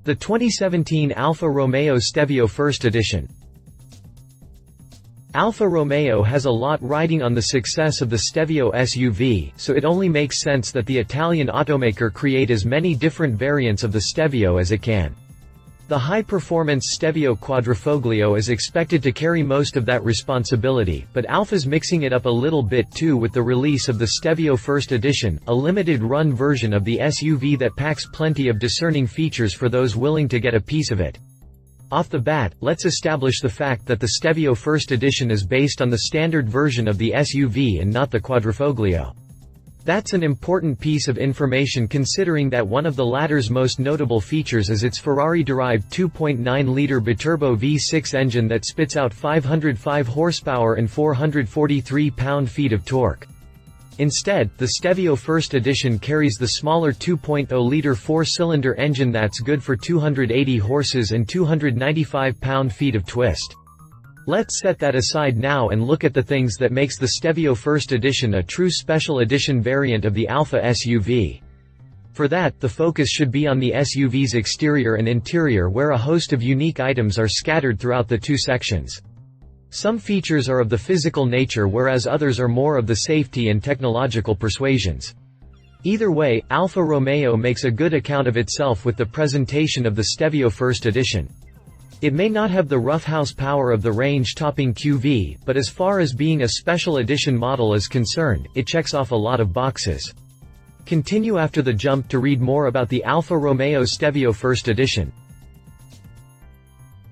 The 2017 Alfa Romeo Stelvio First Edition. Alfa Romeo has a lot riding on the success of the Stelvio SUV, so it only makes sense that the Italian automaker create as many different variants of the Stelvio as it can. The high-performance Stelvio Quadrifoglio is expected to carry most of that responsibility, but Alfa's mixing it up a little bit too with the release of the Stelvio First Edition, a limited-run version of the SUV that packs plenty of discerning features for those willing to get a piece of it. Off the bat, let's establish the fact that the Stelvio First Edition is based on the standard version of the SUV and not the Quadrifoglio. That's an important piece of information considering that one of the latter's most notable features is its Ferrari-derived 2.9-liter biturbo V6 engine that spits out 505 horsepower and 443 pound-feet of torque. Instead, the Stelvio First Edition carries the smaller 2.0-liter four-cylinder engine that's good for 280 horses and 295 pound-feet of twist. Let's set that aside now and look at the things that makes the Stelvio First Edition a true special edition variant of the Alfa SUV. For that, the focus should be on the SUV's exterior and interior, where a host of unique items are scattered throughout the two sections. Some features are of the physical nature whereas others are more of the safety and technological persuasions. Either way, Alfa Romeo makes a good account of itself with the presentation of the Stelvio First Edition. It may not have the roughhouse power of the range-topping QV, but as far as being a special edition model is concerned, it checks off a lot of boxes. Continue after the jump to read more about the Alfa Romeo Stelvio First Edition.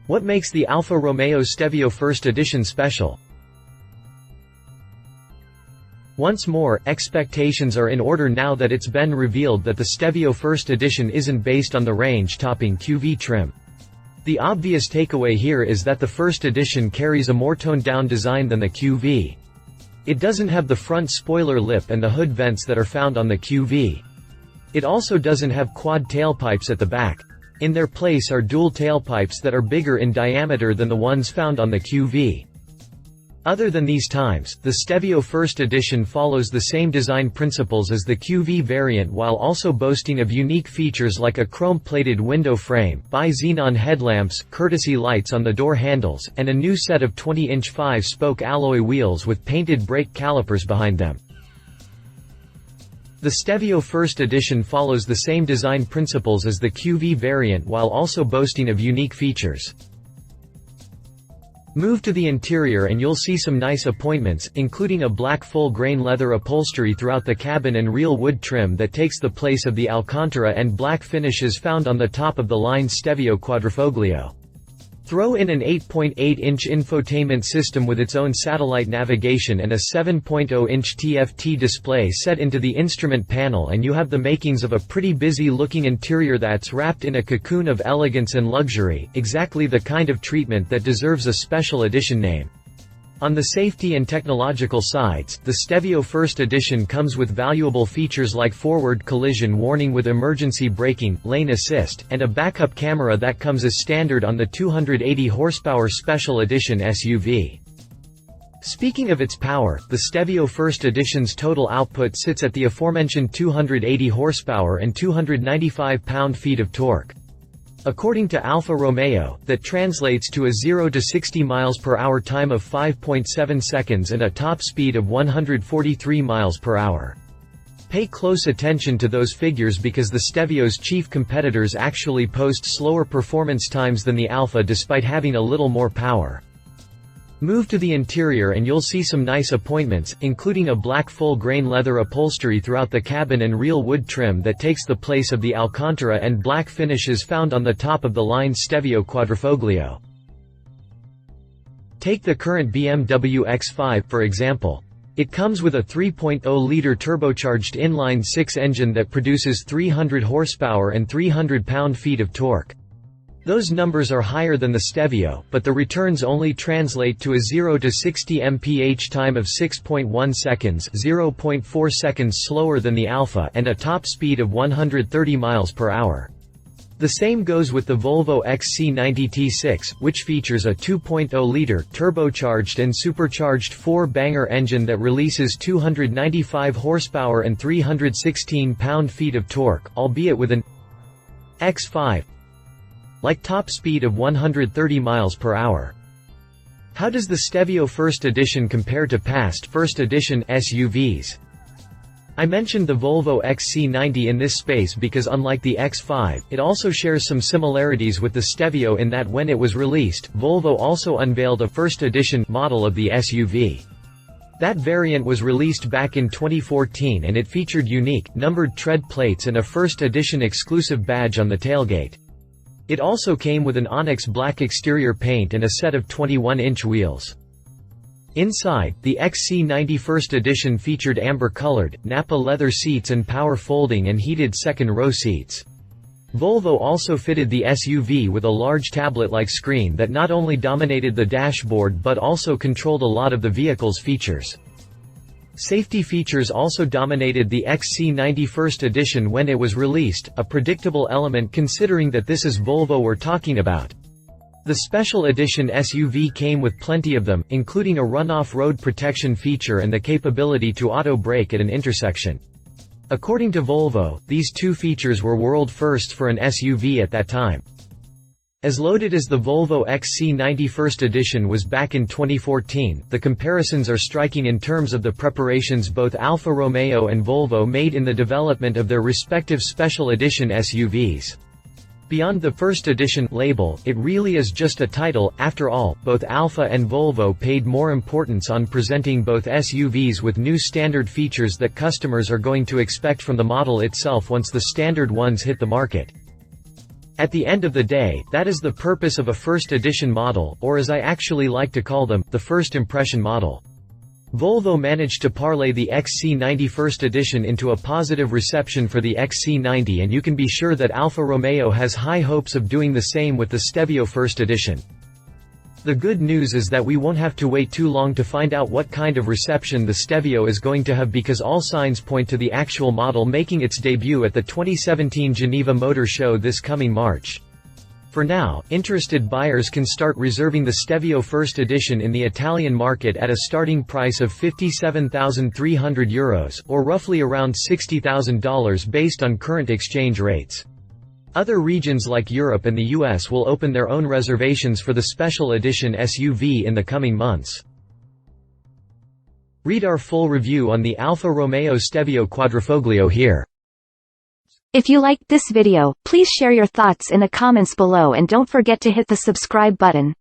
What makes the Alfa Romeo Stelvio First Edition special? Once more, expectations are in order now that it's been revealed that the Stelvio First Edition isn't based on the range-topping QV trim. The obvious takeaway here is that the First Edition carries a more toned-down design than the QV. It doesn't have the front spoiler lip and the hood vents that are found on the QV. It also doesn't have quad tailpipes at the back. In their place are dual tailpipes that are bigger in diameter than the ones found on the QV. Other than these times, the Stelvio First Edition follows the same design principles as the QV variant while also boasting of unique features like a chrome-plated window frame, bi-xenon headlamps, courtesy lights on the door handles, and a new set of 20-inch 5-spoke alloy wheels with painted brake calipers behind them. The Stelvio First Edition follows the same design principles as the QV variant while also boasting of unique features. Move to the interior and you'll see some nice appointments, including a black full-grain leather upholstery throughout the cabin and real wood trim that takes the place of the Alcantara and black finishes found on the top-of-the-line Stelvio Quadrifoglio. Throw in an 8.8-inch infotainment system with its own satellite navigation and a 7.0-inch TFT display set into the instrument panel and you have the makings of a pretty busy-looking interior that's wrapped in a cocoon of elegance and luxury, exactly the kind of treatment that deserves a special edition name. On the safety and technological sides, the Stelvio First Edition comes with valuable features like forward collision warning with emergency braking, lane assist, and a backup camera that comes as standard on the 280 horsepower Special Edition SUV. Speaking of its power, the Stelvio First Edition's total output sits at the aforementioned 280 horsepower and 295 pound-feet of torque. According to Alfa Romeo, that translates to a 0 to 60 miles per hour time of 5.7 seconds and a top speed of 143 miles per hour. Pay close attention to those figures because the Stelvio's chief competitors actually post slower performance times than the Alfa despite having a little more power. Move to the interior and you'll see some nice appointments, including a black full-grain leather upholstery throughout the cabin and real wood trim that takes the place of the Alcantara and black finishes found on the top-of-the-line Stelvio Quadrifoglio. Take the current BMW X5, for example. It comes with a 3.0-liter turbocharged inline-six engine that produces 300 horsepower and 300 pound-feet of torque. Those numbers are higher than the Stelvio, but the returns only translate to a 0 to 60 mph time of 6.1 seconds, 0.4 seconds slower than the Alfa, and a top speed of 130 miles per hour. The same goes with the Volvo XC90 T6, which features a 2.0-liter, turbocharged and supercharged four-banger engine that releases 295 horsepower and 316 pound-feet of torque, albeit with an X5. like top speed of 130 miles per hour. How does the Stelvio First Edition compare to past First Edition SUVs? I mentioned the Volvo XC90 in this space because unlike the X5, it also shares some similarities with the Stelvio in that when it was released, Volvo also unveiled a First Edition model of the SUV. That variant was released back in 2014 and it featured unique, numbered tread plates and a First Edition exclusive badge on the tailgate. It also came with an onyx black exterior paint and a set of 21-inch wheels. Inside, the XC90 First Edition featured amber-colored, Nappa leather seats and power folding and heated second-row seats. Volvo also fitted the SUV with a large tablet-like screen that not only dominated the dashboard but also controlled a lot of the vehicle's features. Safety features also dominated the XC90 First Edition when it was released, a predictable element considering that this is Volvo we're talking about. The Special Edition SUV came with plenty of them, including a runoff road protection feature and the capability to auto-brake at an intersection. According to Volvo, these two features were world firsts for an SUV at that time. As loaded as the Volvo XC90 First Edition was back in 2014, the comparisons are striking in terms of the preparations both Alfa Romeo and Volvo made in the development of their respective Special Edition SUVs. Beyond the First Edition label, it really is just a title. After all, both Alfa and Volvo paid more importance on presenting both SUVs with new standard features that customers are going to expect from the model itself once the standard ones hit the market. At the end of the day, that is the purpose of a First Edition model, or as I actually like to call them, the first impression model. Volvo managed to parlay the XC90 First Edition into a positive reception for the XC90, and you can be sure that Alfa Romeo has high hopes of doing the same with the Stelvio First Edition. The good news is that we won't have to wait too long to find out what kind of reception the Stelvio is going to have because all signs point to the actual model making its debut at the 2017 Geneva Motor Show this coming March. For now, interested buyers can start reserving the Stelvio First Edition in the Italian market at a starting price of €57,300, or roughly around $60,000 based on current exchange rates. Other regions like Europe and the US will open their own reservations for the Special Edition SUV in the coming months. Read our full review on the Alfa Romeo Stelvio Quadrifoglio here. If you liked this video, please share your thoughts in the comments below and don't forget to hit the subscribe button.